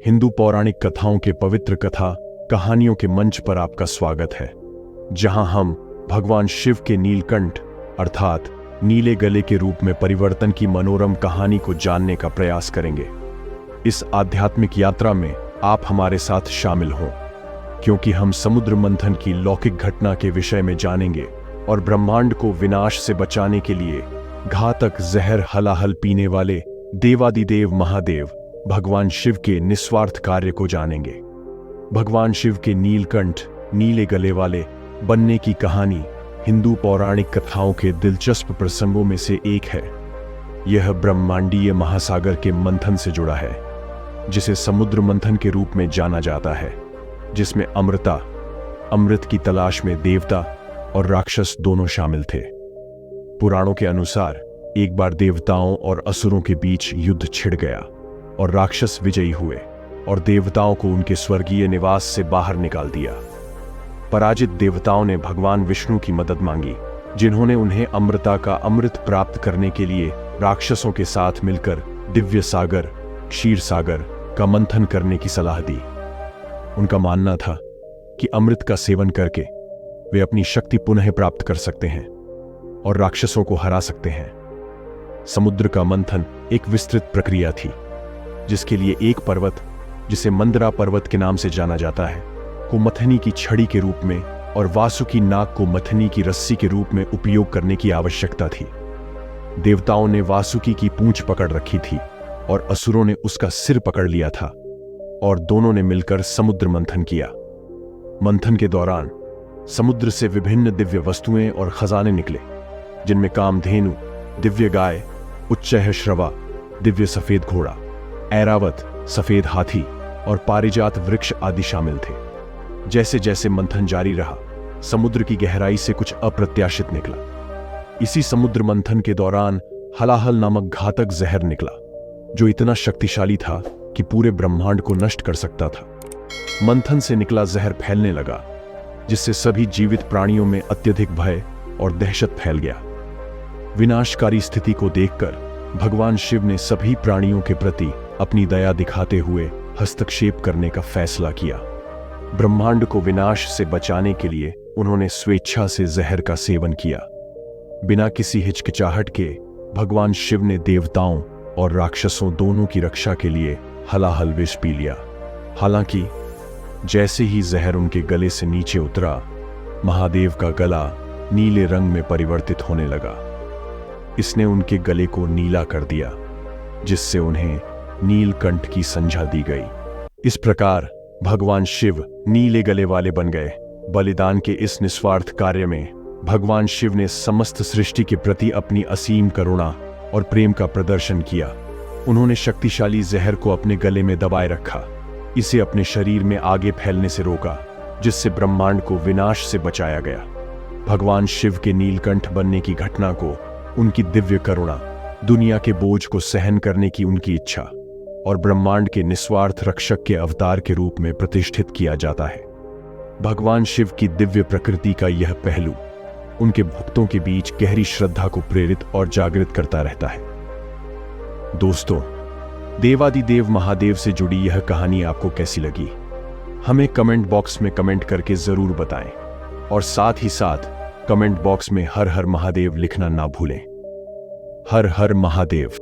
हिंदू पौराणिक कथाओं के पवित्र कथा कहानियों के मंच पर आपका स्वागत है, जहां हम भगवान शिव के नीलकंठ अर्थात नीले गले के रूप में परिवर्तन की मनोरम कहानी को जानने का प्रयास करेंगे। इस आध्यात्मिक यात्रा में आप हमारे साथ शामिल हों, क्योंकि हम समुद्र मंथन की लौकिक घटना के विषय में जानेंगे और ब्रह्मांड को विनाश से बचाने के लिए घातक जहर हलाहल पीने वाले देवादिदेव महादेव भगवान शिव के निस्वार्थ कार्य को जानेंगे। भगवान शिव के नीलकंठ नीले गले वाले बनने की कहानी हिंदू पौराणिक कथाओं के दिलचस्प प्रसंगों में से एक है। यह ब्रह्मांडीय महासागर के मंथन से जुड़ा है, जिसे समुद्र मंथन के रूप में जाना जाता है, जिसमें अमृत की तलाश में देवता और राक्षस दोनों शामिल थे। पुराणों के अनुसार एक बार देवताओं और असुरों के बीच युद्ध छिड़ गया और राक्षस विजयी हुए और देवताओं को उनके स्वर्गीय निवास से बाहर निकाल दिया। पराजित देवताओं ने भगवान विष्णु की मदद मांगी, जिन्होंने उन्हें अमृता का अमृत प्राप्त करने के लिए राक्षसों के साथ मिलकर दिव्य सागर क्षीर सागर का मंथन करने की सलाह दी। उनका मानना था कि अमृत का सेवन करके वे अपनी शक्ति पुनः प्राप्त कर सकते हैं और राक्षसों को हरा सकते हैं। समुद्र का मंथन एक विस्तृत प्रक्रिया थी, जिसके लिए एक पर्वत, जिसे मंदरा पर्वत के नाम से जाना जाता है, को मथनी की छड़ी के रूप में और वासुकी नाग को मथनी की रस्सी के रूप में उपयोग करने की आवश्यकता थी। देवताओं ने वासुकी की पूंछ पकड़ रखी थी और असुरों ने उसका सिर पकड़ लिया था, और दोनों ने मिलकर समुद्र मंथन किया। मंथन के दौरान समुद्र से विभिन्न दिव्य वस्तुएं और खजाने निकले, जिनमें कामधेनु, दिव्य गाय, उच्चैःश्रवा, दिव्य सफेद घोड़ा, ऐरावत, सफेद हाथी और पारिजात वृक्ष आदि शामिल थे। जैसे जैसे मंथन जारी रहा, समुद्र की गहराई से कुछ अप्रत्याशित निकला। इसी समुद्र मंथन के दौरान हलाहल नामक घातक जहर निकला, जो इतना शक्तिशाली था कि पूरे ब्रह्मांड को नष्ट कर सकता था। मंथन से निकला जहर फैलने लगा, जिससे सभी जीवित प्राणियों में अत्यधिक भय और दहशत फैल गया। विनाशकारी स्थिति को देखकर भगवान शिव ने सभी प्राणियों के प्रति अपनी दया दिखाते हुए हस्तक्षेप करने का फैसला किया। ब्रह्मांड को विनाश से बचाने के लिए उन्होंने स्वेच्छा से जहर का सेवन किया। बिना किसी हिचकिचाहट के भगवान शिव ने देवताओं और राक्षसों दोनों की रक्षा के लिए हलाहल विष पी लिया। हालांकि जैसे ही जहर उनके गले से नीचे उतरा, महादेव का गला नीले रंग में परिवर्तित होने लगा। इसने उनके गले को नीला कर दिया, जिससे उन्हें नीलकंठ की संज्ञा दी गई। इस प्रकार भगवान शिव नीले गले वाले बन गए। बलिदान के इस निस्वार्थ कार्य में भगवान शिव ने समस्त सृष्टि के प्रति अपनी असीम करुणा और प्रेम का प्रदर्शन किया। उन्होंने शक्तिशाली जहर को अपने गले में दबाए रखा, इसे अपने शरीर में आगे फैलने से रोका, जिससे ब्रह्मांड को विनाश से बचाया गया। भगवान शिव के नीलकंठ बनने की घटना को उनकी दिव्य करुणा, दुनिया के बोझ को सहन करने की उनकी इच्छा और ब्रह्मांड के निस्वार्थ रक्षक के अवतार के रूप में प्रतिष्ठित किया जाता है। भगवान शिव की दिव्य प्रकृति का यह पहलू उनके भक्तों के बीच गहरी श्रद्धा को प्रेरित और जागृत करता रहता है। दोस्तों, देवादिदेव महादेव से जुड़ी यह कहानी आपको कैसी लगी? हमें कमेंट बॉक्स में कमेंट करके जरूर बताएं, और साथ ही साथ कमेंट बॉक्स में हर हर महादेव लिखना ना भूलें। हर हर महादेव।